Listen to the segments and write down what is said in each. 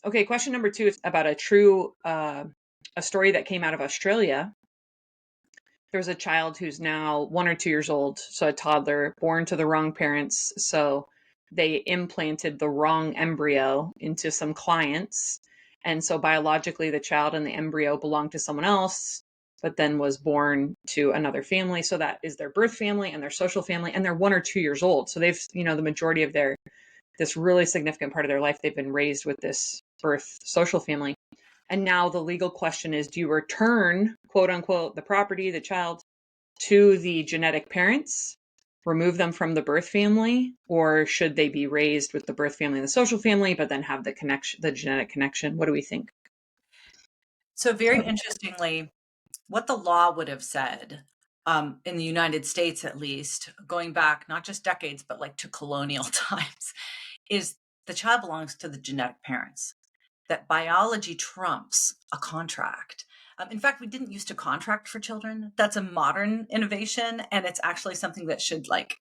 Okay, question number 2 is about a story that came out of Australia. There's a child who's now 1 or 2 years old, so a toddler born to the wrong parents. So they implanted the wrong embryo into some clients. And so biologically, the child and the embryo belonged to someone else, but then was born to another family. So that is their birth family and their social family. And they're 1 or 2 years old. So they've, the majority of this really significant part of their life, they've been raised with this birth social family. And now the legal question is, do you return, quote unquote, the property, the child, to the genetic parents, remove them from the birth family, or should they be raised with the birth family and the social family, but then have the connection, the genetic connection? What do we think? So very interestingly, what the law would have said, in the United States, at least, going back not just decades, but like to colonial times, is the child belongs to the genetic parents, that biology trumps a contract. In fact, we didn't used to contract for children. That's a modern innovation. And it's actually something that should like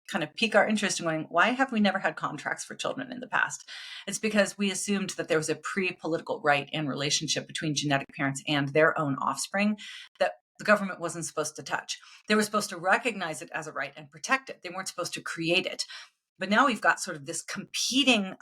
kind of pique our interest in going, why have we never had contracts for children in the past? It's because we assumed that there was a pre-political right and relationship between genetic parents and their own offspring that the government wasn't supposed to touch. They were supposed to recognize it as a right and protect it. They weren't supposed to create it. But now we've got sort of this competing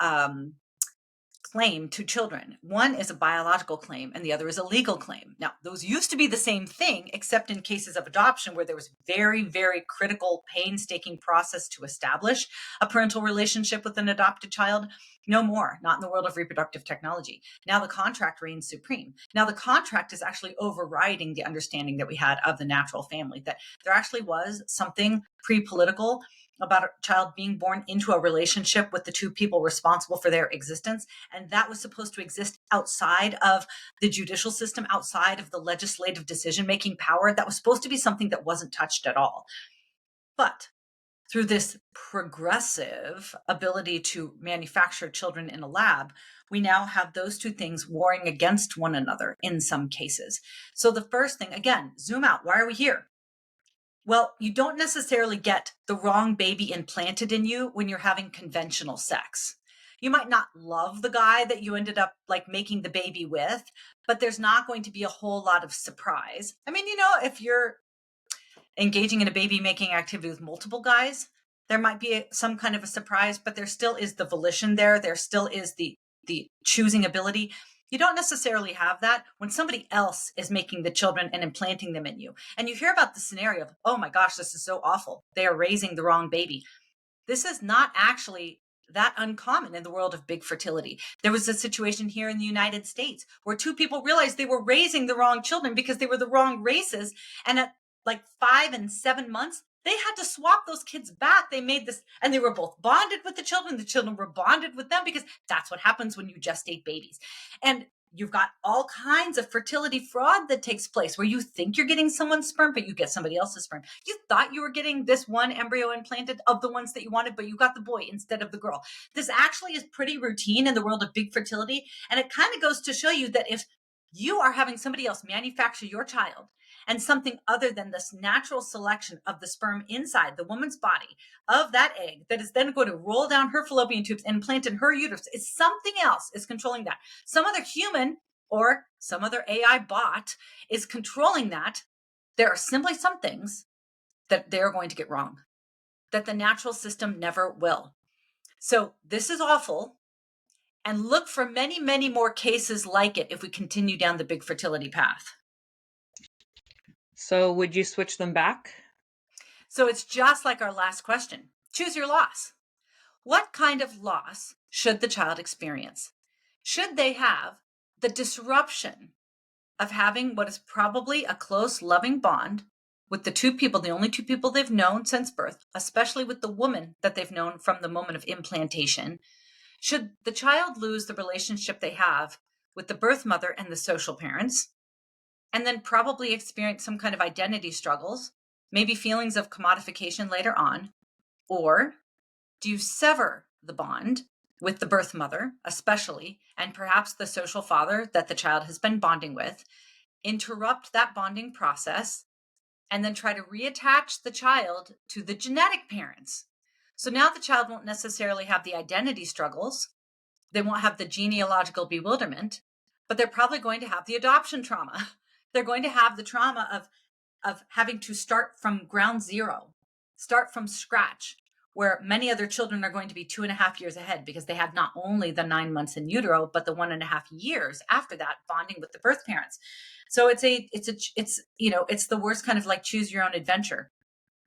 claim to children. One is a biological claim and the other is a legal claim. Now, those used to be the same thing, except in cases of adoption where there was very, very critical, painstaking process to establish a parental relationship with an adopted child. No more, not in the world of reproductive technology. Now the contract reigns supreme. Now the contract is actually overriding the understanding that we had of the natural family, that there actually was something pre-political about a child being born into a relationship with the two people responsible for their existence. And that was supposed to exist outside of the judicial system, outside of the legislative decision-making power. That was supposed to be something that wasn't touched at all. But through this progressive ability to manufacture children in a lab, we now have those two things warring against one another in some cases. So the first thing, again, zoom out. Why are we here? Well, you don't necessarily get the wrong baby implanted in you when you're having conventional sex. You might not love the guy that you ended up like making the baby with, but there's not going to be a whole lot of surprise. I mean, if you're engaging in a baby making activity with multiple guys, there might be some kind of a surprise, but there still is the volition there. There still is the choosing ability. You don't necessarily have that when somebody else is making the children and implanting them in you. And you hear about the scenario of, oh my gosh, this is so awful. They are raising the wrong baby. This is not actually that uncommon in the world of big fertility. There was a situation here in the United States where two people realized they were raising the wrong children because they were the wrong races. And at like 5 and 7 months, they had to swap those kids back. They made this, and they were both bonded with the children. The children were bonded with them because that's what happens when you gestate babies. And you've got all kinds of fertility fraud that takes place where you think you're getting someone's sperm, but you get somebody else's sperm. You thought you were getting this one embryo implanted of the ones that you wanted, but you got the boy instead of the girl. This actually is pretty routine in the world of big fertility. And it kind of goes to show you that if you are having somebody else manufacture your child and something other than this natural selection of the sperm inside the woman's body of that egg that is then going to roll down her fallopian tubes and implant in her uterus, is something else is controlling that. Some other human or some other AI bot is controlling that. There are simply some things that they're going to get wrong, that the natural system never will. So this is awful. And look for many, many more cases like it if we continue down the big fertility path. So would you switch them back? So it's just like our last question. Choose your loss. What kind of loss should the child experience? Should they have the disruption of having what is probably a close, loving bond with the two people, the only two people they've known since birth, especially with the woman that they've known from the moment of implantation? Should the child lose the relationship they have with the birth mother and the social parents, and then probably experience some kind of identity struggles, maybe feelings of commodification later on? Or do you sever the bond with the birth mother, especially, and perhaps the social father that the child has been bonding with, interrupt that bonding process, and then try to reattach the child to the genetic parents? So now the child won't necessarily have the identity struggles. They won't have the genealogical bewilderment, but they're probably going to have the adoption trauma. They're going to have the trauma of having to start from ground zero, start from scratch, where many other children are going to be 2.5 years ahead because they have not only the 9 months in utero, but the 1.5 years after that bonding with the birth parents. So it's the worst kind of like choose your own adventure.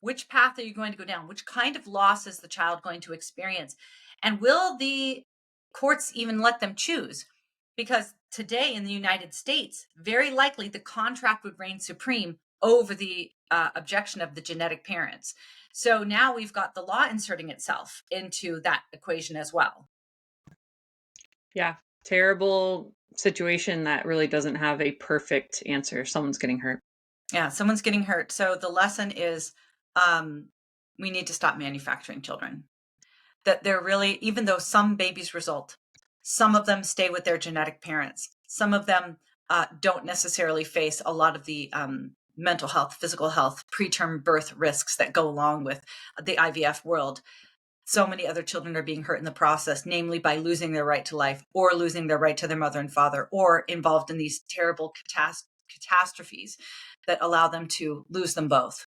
Which path are you going to go down? Which kind of loss is the child going to experience? And will the courts even let them choose? Because today in the United States, very likely the contract would reign supreme over the objection of the genetic parents. So now we've got the law inserting itself into that equation as well. Yeah, terrible situation that really doesn't have a perfect answer. Someone's getting hurt. Yeah, someone's getting hurt. So the lesson is we need to stop manufacturing children. That they're really, even though some babies result, some of them stay with their genetic parents. Some of them don't necessarily face a lot of the mental health, physical health, preterm birth risks that go along with the IVF world. So many other children are being hurt in the process, namely by losing their right to life or losing their right to their mother and father, or involved in these terrible catastrophes that allow them to lose them both.